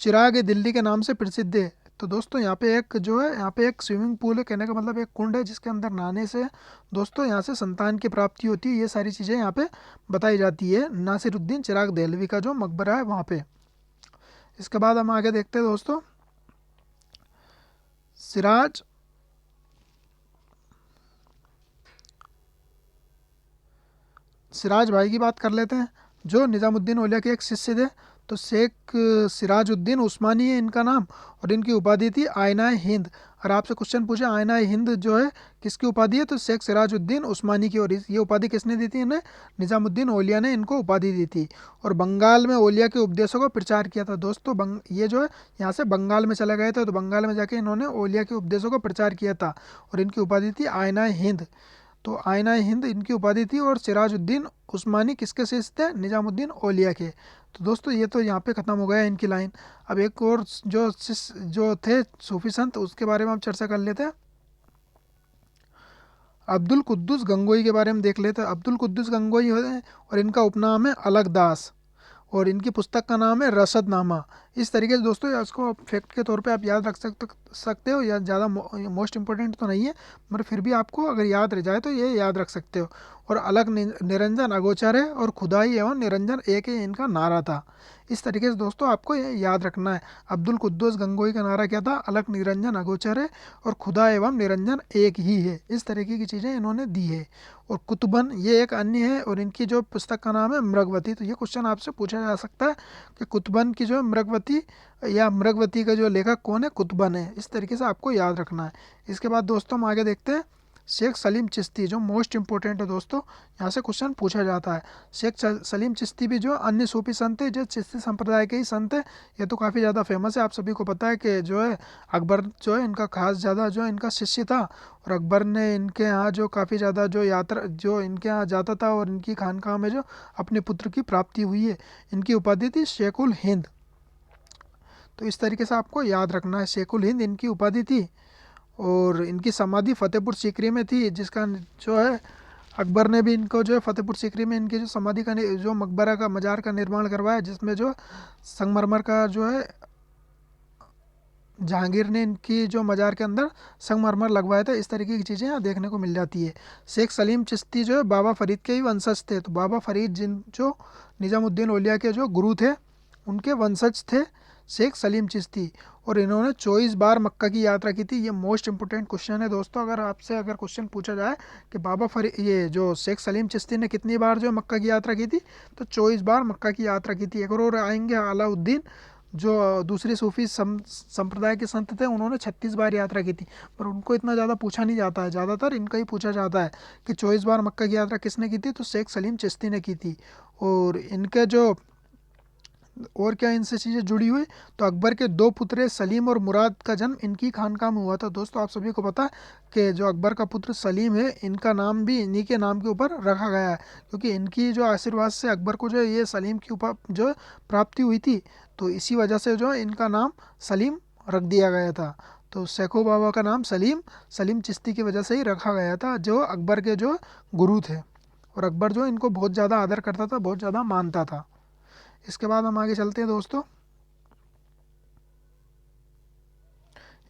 चिराग दिल्ली के नाम से प्रसिद्ध है। तो दोस्तों यहाँ पे एक जो है, यहाँ पे एक स्विमिंग पूल है। कहने का मतलब एक कुंड है, जिसके अंदर नहाने से दोस्तों यहाँ से संतान की प्राप्ति होती है। ये सारी चीज़ें यहाँ पे बताई जाती है नासिरुद्दीन चिराग देहलवी का जो मकबरा है वहाँ पे। इसके बाद हम आगे देखते हैं दोस्तों, सिराज सिराज भाई की बात कर लेते हैं, जो निज़ामुद्दीन औलिया के एक शिष्य थे। तो शेख सिराजुद्दीन उस्मानी है इनका नाम, और इनकी उपाधि थी आयना हिंद। और आपसे क्वेश्चन पूछे आयना हिंद जो है किसकी उपाधि है, तो शेख सिराजुद्दीन उस्मानी की। और ये उपाधि किसने दी थी इन्हें, निज़ामुद्दीन औलिया ने इनको उपाधि दी थी। और बंगाल में औलिया के उपदेशों का प्रचार किया था। दोस्तों ये जो है यहाँ से बंगाल में चले गए थे, तो बंगाल में जाके इन्होंने औलिया के उपदेशों का प्रचार किया था, और इनकी उपाधि थी आयना हिंद। तो आयना हिंद इनकी उपाधि थी। और सिराजुद्दीन उस्मानी किसके शिष्य थे, निज़ामुद्दीन औलिया के। तो दोस्तों ये तो यहाँ पे ख़त्म हो गया इनकी लाइन। अब एक और जो शिष्य जो थे सूफी संत, उसके बारे में हम चर्चा कर लेते हैं। अब्दुल कुद्दूस गंगोई के बारे में देख लेते हैं। अब्दुल कुद्दूस गंगोई है, और इनका उपनाम है अलगदास, और इनकी पुस्तक का नाम है रसदनामा। इस तरीके से दोस्तों इसको फैक्ट के तौर पे आप याद रख सकते हो, या ज़्यादा मोस्ट इंपॉर्टेंट तो नहीं है, मगर फिर भी आपको अगर याद रह जाए तो ये याद रख सकते हो। और अलग निरंजन अगोचर है, और खुदाई एवं निरंजन एक ही इनका नारा था। इस तरीके से दोस्तों आपको ये याद रखना है। अब्दुल कुद्दूस गंगोई का नारा क्या था, अलग निरंजन अगोचर है, और खुदा एवं निरंजन एक ही है। इस तरीके की चीज़ें इन्होंने दी है। और कुतुबन ये एक अन्य है, और इनकी जो पुस्तक का नाम है मृगवती। तो ये क्वेश्चन आपसे पूछा जा सकता है कि कुतुबन की जो मृगवती, या मृगवती का जो लेखक कौन है, कुतुबन है। इस तरीके से आपको याद रखना है। इसके बाद दोस्तों हम आगे देखते हैं शेख सलीम चिश्ती जो मोस्ट इंपॉर्टेंट है दोस्तों, यहाँ से क्वेश्चन पूछा जाता है। शेख सलीम चिश्ती भी जो अन्य सूफी संत है, जो चिश्ती संप्रदाय के ही संत है। ये तो काफ़ी ज़्यादा फेमस है, आप सभी को पता है कि जो है अकबर जो है इनका खास ज़्यादा जो है इनका शिष्य था, और अकबर ने इनके यहाँ जो काफ़ी ज़्यादा जो यात्रा जो इनके यहाँ जाता था, और इनकी खानकाह में जो अपने पुत्र की प्राप्ति हुई है। इनकी उपाधि थी शेखुल हिंद। तो इस तरीके से आपको याद रखना है, शेखुल हिंद इनकी उपाधि थी। और इनकी समाधि फतेहपुर सीकरी में थी, जिसका जो है अकबर ने भी इनको जो है फतेहपुर सीकरी में इनकी जो समाधि का जो मकबरा का मजार का निर्माण करवाया, जिसमें जो संगमरमर का जो है जहांगीर ने इनकी जो मजार के अंदर संगमरमर लगवाया था। इस तरीके की चीज़ें यहाँ देखने को मिल जाती है। शेख सलीम चिश्ती जो है बाबा फरीद के ही वंशज थे। तो बाबा फरीद जिन जो निज़ामुद्दीन औलिया के जो गुरु थे, उनके वंशज थे शेख सलीम चिश्ती। और इन्होंने 24 बार मक्का की यात्रा की थी। ये मोस्ट इंपोर्टेंट क्वेश्चन है दोस्तों। अगर आपसे अगर क्वेश्चन पूछा जाए कि बाबा फरीद ये जो शेख सलीम चिश्ती ने कितनी बार जो मक्का की यात्रा की थी, तो 24 बार मक्का की यात्रा की थी। एक और आएंगे अलाउद्दीन, जो दूसरे सूफी संप्रदाय के संत थे, उन्होंने 36 बार यात्रा की थी, पर उनको इतना ज़्यादा पूछा नहीं जाता है। ज़्यादातर इनका ही पूछा जाता है कि 24 बार मक्का की यात्रा किसने की थी, तो शेख सलीम चिश्ती ने की थी। और इनके जो और क्या इनसे चीज़ें जुड़ी हुई, तो अकबर के 2 पुत्र सलीम और मुराद का जन्म इनकी खानकाह में हुआ था। दोस्तों आप सभी को पता है कि जो अकबर का पुत्र सलीम है, इनका नाम भी इन्हीं के नाम के ऊपर रखा गया है, क्योंकि इनकी जो आशीर्वाद से अकबर को जो ये सलीम की जो प्राप्ति हुई थी। तो इसी वजह से जो इनका नाम सलीम रख दिया गया था। तो शेखो बाबा का नाम सलीम सलीम चिश्ती की वजह से ही रखा गया था, जो अकबर के जो गुरु थे। और अकबर जो इनको बहुत ज़्यादा आदर करता था, बहुत ज़्यादा मानता था। इसके बाद हम आगे चलते हैं दोस्तों।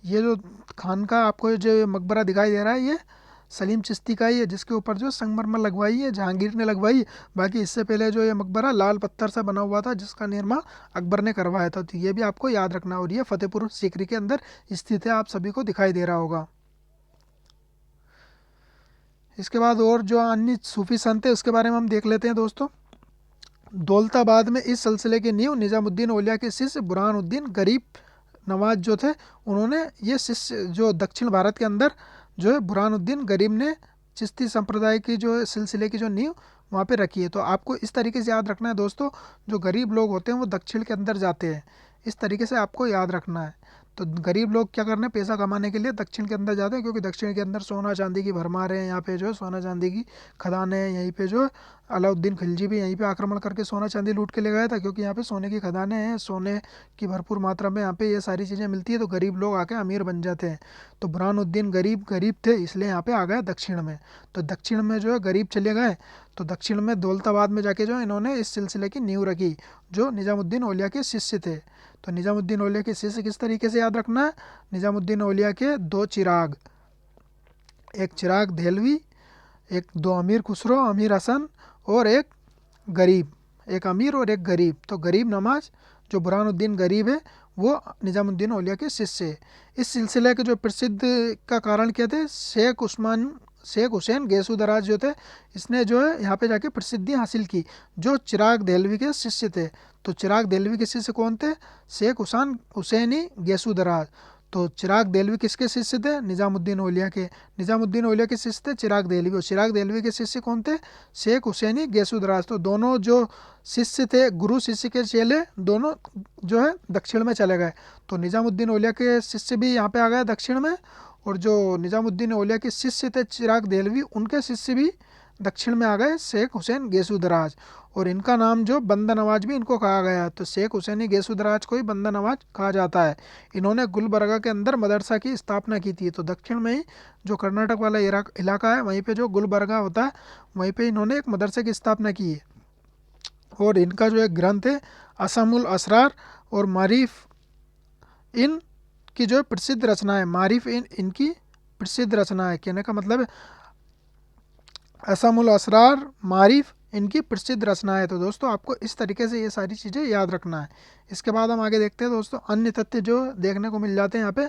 ये जो खानका आपको जो मकबरा दिखाई दे रहा है, ये सलीम चिश्ती का ही है, जिसके ऊपर जो संगमरमर लगवाई है जहांगीर ने लगवाई। बाकी इससे पहले जो ये मकबरा लाल पत्थर से बना हुआ था, जिसका निर्माण अकबर ने करवाया था। तो ये भी आपको याद रखना। और ये फतेहपुर सीकरी के अंदर स्थित है, आप सभी को दिखाई दे रहा होगा। इसके बाद और जो अन्य सूफी संत है, उसके बारे में हम देख लेते हैं दोस्तों। दौलताबाद में इस सिलसिले की नींव निज़ामुद्दीन औलिया के शिष्य बुरहानुद्दीन गरीब नवाज जो थे, उन्होंने ये शिष्य जो दक्षिण भारत के अंदर जो है बुरहानुद्दीन गरीब ने चिश्ती संप्रदाय की जो सिलसिले की जो नींव वहाँ पे रखी है। तो आपको इस तरीके से याद रखना है दोस्तों, जो गरीब लोग होते हैं वो दक्षिण के अंदर जाते हैं। इस तरीके से आपको याद रखना है। तो गरीब लोग क्या करने, पैसा कमाने के लिए दक्षिण के अंदर जाते हैं, क्योंकि दक्षिण के अंदर सोना चांदी की भरमार है। यहाँ पे जो है सोना चांदी की खदान है। यहीं पे जो अलाउद्दीन खिलजी भी यहीं पे आक्रमण करके सोना चांदी लूट के ले गया था, क्योंकि यहाँ पे सोने की खदानें हैं, सोने की भरपूर मात्रा में यहाँ पे ये सारी चीज़ें मिलती है। तो गरीब लोग आके अमीर बन जाते हैं। तो बुरहानुद्दीन गरीब गरीब थे, इसलिए यहाँ पे आ गए दक्षिण में। तो दक्षिण में जो है गरीब चले गए। तो दक्षिण में दौलताबाद में जाके जो इन्होंने इस सिलसिले की नींव रखी, जो निज़ामुद्दीन औलिया के शिष्य थे। तो निज़ामुद्दीन औलिया के शिष्य किस तरीके से याद रखना है, निज़ामुद्दीन औलिया के 2 चिराग, एक चिराग देहलवी, एक 2 अमीर खुसरो अमीर हसन, और एक गरीब, एक अमीर और एक गरीब। तो गरीब नवाज जो बुरहानुद्दीन गरीब है, वो निज़ामुद्दीन औलिया के शिष्य है। इस सिलसिले के जो प्रसिद्ध का कारण क्या थे, शेख हुसैन गेसू दराज जो थे, इसने जो है यहाँ पे जाके प्रसिद्धि हासिल की, जो चिराग देहलवी के शिष्य थे। तो चिराग देहलवी के शिष्य कौन थे, शेख हुसैनी गेसू दराज। तो चिराग देहलवी किसके शिष्य थे, निज़ामुद्दीन औलिया के। निज़ामुद्दीन औलिया के शिष्य थे चिराग देहलवी, और चिराग देहलवी के शिष्य कौन थे, शेख हुसैनी गेसू दराज। तो दोनों जो शिष्य थे, गुरु शिष्य के चेले, दोनों जो है दक्षिण में चले गए। तो निज़ामुद्दीन औलिया के शिष्य भी यहाँ पे आ गए दक्षिण में, और जो निज़ामुद्दीन औलिया के शिष्य थे चिराग देहलवी, उनके शिष्य भी दक्षिण में आ गए, शेख हुसैन गेसू दराज। और इनका नाम जो बंदा नवाज भी इनको कहा गया है। तो शेख हुसैनी गेसू दराज को ही बंदा नवाज कहा जाता है। इन्होंने गुलबर्गा के अंदर मदरसा की स्थापना की थी। तो दक्षिण में ही जो कर्नाटक वाला इलाका है, वहीं पे जो गुलबर्गा होता है, वहीं पे इन्होंने एक मदरसे की स्थापना की है। और इनका जो एक ग्रंथ है असामुल असरार और मारिफ, इन की जो प्रसिद्ध रचना है, मारिफ इनकी प्रसिद्ध रचना है। कहने का मतलब है असामुल असरार मारिफ इनकी प्रसिद्ध रचना है। तो दोस्तों आपको इस तरीके से ये सारी चीज़ें याद रखना है। इसके बाद हम आगे देखते हैं दोस्तों, अन्य तथ्य जो देखने को मिल जाते हैं यहाँ पे।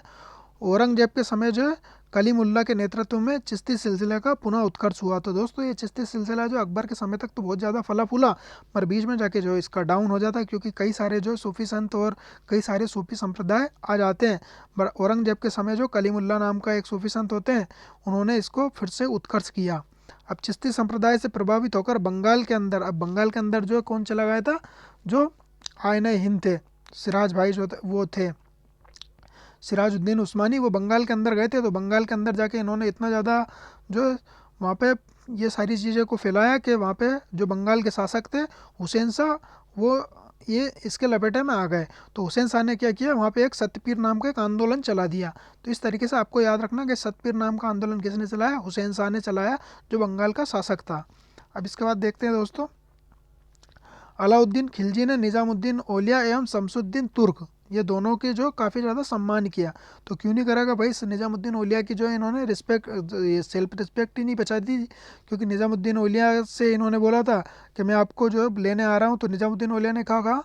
औरंगजेब के समय जो है कलीमुल्ला के नेतृत्व में चिश्ती सिलसिले का पुनः उत्कर्ष हुआ। तो दोस्तों ये चिश्ती सिलसिला जो अकबर के समय तक तो बहुत ज़्यादा फला फूला, पर बीच में जाके जो इसका डाउन हो जाता है, क्योंकि कई सारे जो सूफी संत और कई सारे सूफी संप्रदाय आ जाते हैं। पर औरंगजेब के समय जो कलीमुल्ला नाम का एक सूफी संत होते हैं, उन्होंने इसको फिर से उत्कर्ष किया। अब चिश्ती संप्रदाय से प्रभावित होकर बंगाल के अंदर, अब बंगाल के अंदर जो कौन चला गया था, जो आयने हिंद थे, सिराज भाई जो वो थे, सिराजुद्दीन उस्मानी, वो बंगाल के अंदर गए थे। तो बंगाल के अंदर जाके इन्होंने इतना ज़्यादा जो वहाँ पे ये सारी चीज़ें को फैलाया कि वहाँ पे जो बंगाल के शासक थे हुसैन शाह, वो ये इसके लपेटे में आ गए। तो हुसैन शाह ने क्या किया, वहाँ पे एक सतपीर नाम का एक आंदोलन चला दिया। तो इस तरीके से आपको याद रखना कि सतपीर नाम का आंदोलन किसने चलाया, हुसैन शाह ने चलाया, जो बंगाल का शासक था। अब इसके बाद देखते हैं दोस्तों, अलाउद्दीन खिलजी ने निज़ामुद्दीन औलिया एवं शमसुद्दीन तुर्क, ये दोनों के जो काफ़ी ज़्यादा सम्मान किया। तो क्यों नहीं करेगा भाई, निज़ामुद्दीन औलिया की जो है इन्होंने रिस्पेक्ट, ये सेल्फ रिस्पेक्ट ही नहीं बचा दी, क्योंकि निज़ामुद्दीन औलिया से इन्होंने बोला था कि मैं आपको जो है लेने आ रहा हूँ। तो निज़ामुद्दीन औलिया ने कहा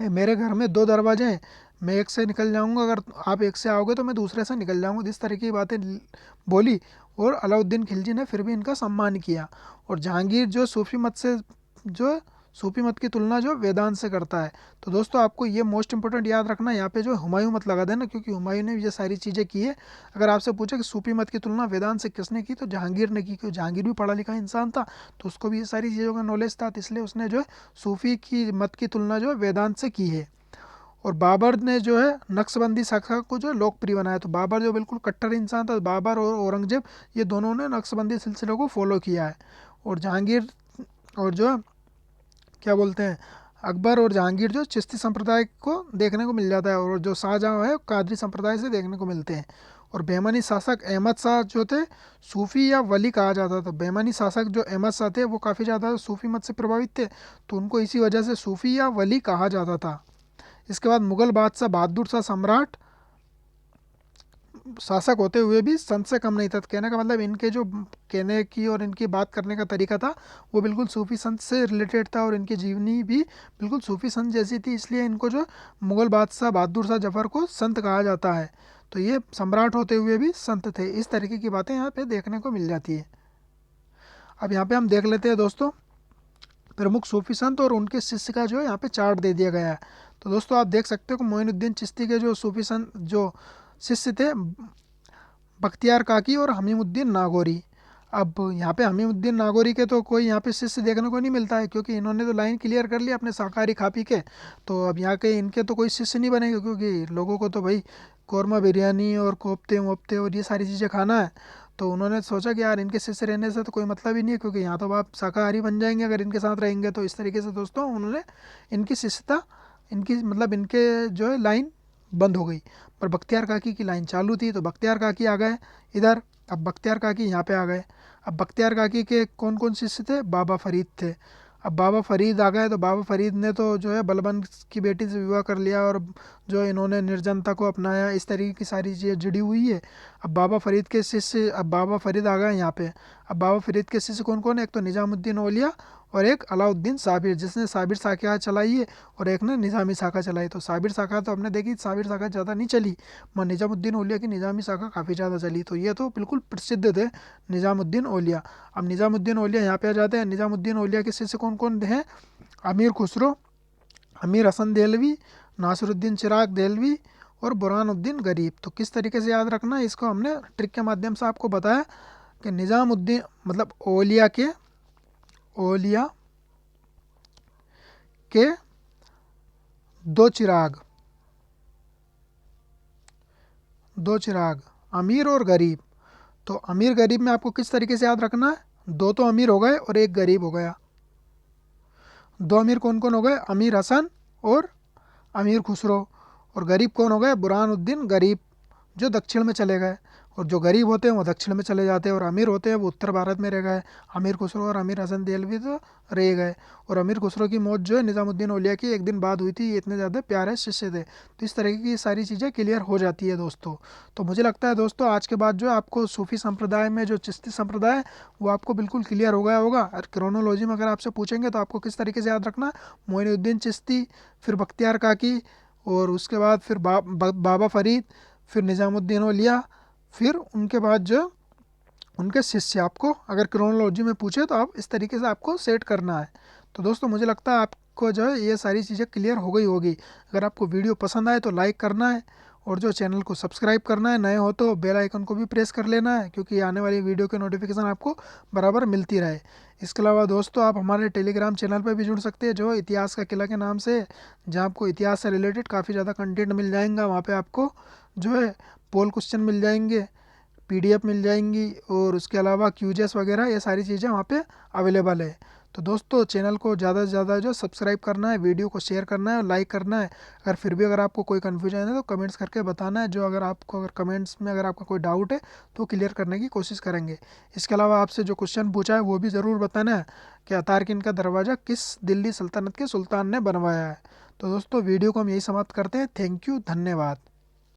मेरे घर में दो दरवाजे हैं, मैं एक से निकल जाऊंगा, अगर आप एक से आओगे तो मैं दूसरे से निकल जाऊंगा। इस तरह की बातें बोली, और अलाउद्दीन खिलजी ने फिर भी इनका सम्मान किया। और जहांगीर जो सूफी मत से जो सूफी मत की तुलना जो वेदांत से करता है। तो दोस्तों आपको ये मोस्ट इंपॉर्टेंट याद रखना, यहाँ पे जो हुमायूं मत लगा देना, क्योंकि हुमायूं ने ये सारी चीज़ें की है। अगर आपसे पूछे कि सूफी मत की तुलना वेदांत से किसने की, तो जहांगीर ने की, क्योंकि जहांगीर भी पढ़ा लिखा इंसान था, तो उसको भी ये सारी चीज़ों का नॉलेज था, तो इसलिए उसने जो है सूफी की मत की तुलना जो है वेदांत से की है। और बाबर ने जो है नक्शबंदी शाखा को जो लोकप्रिय बनाया। तो बाबर जो बिल्कुल कट्टर इंसान था, बाबर और औरंगजेब ये दोनों ने नक्शबंदी सिलसिले को फॉलो किया है। और जहांगीर और जो क्या बोलते हैं, अकबर और जहांगीर जो चिश्ती संप्रदाय को देखने को मिल जाता है, और जो शाहजहाँ है कादरी संप्रदाय से देखने को मिलते हैं। और बेमनी शासक अहमद शाह जो थे, सूफ़ी या वली कहा जाता था। बेमनी शासक जो अहमद शाह थे वो काफ़ी ज़्यादा सूफ़ी मत से प्रभावित थे, तो उनको इसी वजह से सूफ़ी या वली कहा जाता था। इसके बाद मुग़ल बादशाह बहादुर शाह सम्राट शासक होते हुए भी संत से कम नहीं था। कहने का मतलब इनके जो कहने की और इनकी बात करने का तरीका था वो बिल्कुल सूफी संत से रिलेटेड था, और इनकी जीवनी भी बिल्कुल सूफी संत जैसी थी, इसलिए इनको जो मुग़ल बादशाह बहादुर शाह जफ़र को संत कहा जाता है। तो ये सम्राट होते हुए भी संत थे। इस तरीके की बातें यहाँ पे देखने को मिल जाती है। अब यहाँ पे हम देख लेते हैं दोस्तों प्रमुख सूफी संत और उनके शिष्य का जो है यहाँ पे चार्ट दे दिया गया है। तो दोस्तों आप देख सकते हो कि मोइनुद्दीन चिश्ती के जो सूफी संत जो शिष्य थे, बख्तियार काकी और हमीमुद्दीन नागौरी। अब यहाँ पे हमीमुद्दीन नागौरी के तो कोई यहाँ पे शिष्य देखने को नहीं मिलता है, क्योंकि इन्होंने तो लाइन क्लियर कर लिया अपने शाकाहारी खा पी के। तो अब यहाँ के इनके तो कोई शिष्य नहीं बनेगा, क्योंकि लोगों को तो भाई कौरमा बिरयानी और कोफ्ते वोफ्ते और ये सारी चीज़ें खाना है। तो उन्होंने सोचा कि यार इनके शिष्य रहने से तो कोई मतलब ही नहीं है, क्योंकि यहाँ तो आप शाकाहारी बन जाएंगे अगर इनके साथ रहेंगे। तो इस तरीके से दोस्तों उन्होंने इनकी शिष्यता, इनकी मतलब इनके जो है लाइन बंद हो गई। पर बख्तियार काकी की लाइन चालू थी, तो बख्तियार काकी आ गए इधर। अब बख्तियार काकी यहाँ पे आ गए। अब बख्तियार काकी के कौन कौन शिष्य थे, बाबा फरीद थे। अब बाबा फरीद आ गए, तो बाबा फरीद ने तो जो है बलबन की बेटी से विवाह कर लिया, और जो इन्होंने निर्जनता को अपनाया, इस तरीके की सारी चीज़ें जुड़ी हुई है। अब बाबा फरीद के शिष्य, अब बाबा फरीद आ गए यहाँ पे। अब बाबा फरीद के शिष्य कौन कौन है, एक तो निज़ामुद्दीन औलिया और एक अलाउद्दीन साबिर, जिसने साबिर शाखा चलाई है, और एक ने निज़ामी शाखा चलाई। तो साबिर शाखा तो हमने देखी, साबिर शाखा ज़्यादा नहीं चली, मगर निज़ामुद्दीन औलिया की निज़ामी शाखा काफ़ी ज़्यादा चली। तो ये तो बिल्कुल प्रसिद्ध थे निज़ामुद्दीन औलिया। अब निज़ामुद्दीन औलिया यहाँ पे आ जाते हैं। निज़ामुद्दीन औलिया के शिष्य कौन कौन हैं, अमीर खुसरो, अमीर हसन देलवी, नासिरुद्दीन चिराग देलवी और बुरहानुद्दीन गरीब। तो किस तरीके से याद रखना है इसको, हमने ट्रिक के माध्यम से आपको बताया कि निज़ामुद्दीन मतलब औलिया के दो चिराग, अमीर और गरीब। तो अमीर गरीब में आपको किस तरीके से याद रखना है, दो तो अमीर हो गए और एक गरीब हो गया। दो अमीर कौन कौन हो गए, अमीर हसन और अमीर खुसरो। और गरीब कौन हो गए, बुरहानुद्दीन गरीब, जो दक्षिण में चले गए। और जो गरीब होते हैं वो दक्षिण में चले जाते हैं, और अमीर होते हैं वो उत्तर भारत में रह गए। अमीर खुसरो और अमीर हसन देलवी तो रह गए। और अमीर खुसरो की मौत जो है निज़ामुद्दीन औलिया की एक दिन बाद हुई थी। ये इतने ज़्यादा प्यारे शिष्य थे। तो इस तरह की सारी चीज़ें क्लियर हो जाती है दोस्तों। तो मुझे लगता है दोस्तों आज के बाद जो है आपको सूफी संप्रदाय में जो चिश्ती संप्रदाय है वो आपको बिल्कुल क्लियर हो गया होगा। और क्रोनोलॉजी में अगर आपसे पूछेंगे तो आपको किस तरीके से याद रखना, मोइनुद्दीन चिश्ती, फिर बख्तियार काकी, और उसके बाद फिर बाबा फरीद, फिर निज़ामुद्दीन औलिया, फिर उनके बाद जो उनके शिष्य। आपको अगर क्रोनोलॉजी में पूछे तो आप इस तरीके से आपको सेट करना है। तो दोस्तों मुझे लगता है आपको जो है ये सारी चीज़ें क्लियर हो गई होगी। अगर आपको वीडियो पसंद आए तो लाइक करना है, और जो चैनल को सब्सक्राइब करना है, नए हो तो बेल आइकन को भी प्रेस कर लेना है, क्योंकि आने वाली वीडियो की नोटिफिकेशन आपको बराबर मिलती रहे। इसके अलावा दोस्तों आप हमारे टेलीग्राम चैनल पर भी जुड़ सकते हैं, जो इतिहास का किला के नाम से है, जहाँ आपको इतिहास से रिलेटेड काफ़ी ज़्यादा कंटेंट मिल जाएगा। वहाँ पे आपको जो है पोल क्वेश्चन मिल जाएंगे, पीडीएफ मिल जाएंगी, और उसके अलावा क्यूजेस वगैरह ये सारी चीज़ें वहाँ पे अवेलेबल है। तो दोस्तों चैनल को ज़्यादा से ज़्यादा जो सब्सक्राइब करना है, वीडियो को शेयर करना है और लाइक करना है। अगर फिर भी अगर आपको कोई कन्फ्यूजन है तो कमेंट्स करके बताना है, जो अगर कमेंट्स में अगर आपका कोई डाउट है तो क्लियर करने की कोशिश करेंगे। इसके अलावा आपसे जो क्वेश्चन पूछा है वो भी ज़रूर बताना है कि अतारकिन का दरवाज़ा किस दिल्ली सल्तनत के सुल्तान ने बनवाया है। तो दोस्तों वीडियो को हम यही समाप्त करते हैं। थैंक यू, धन्यवाद।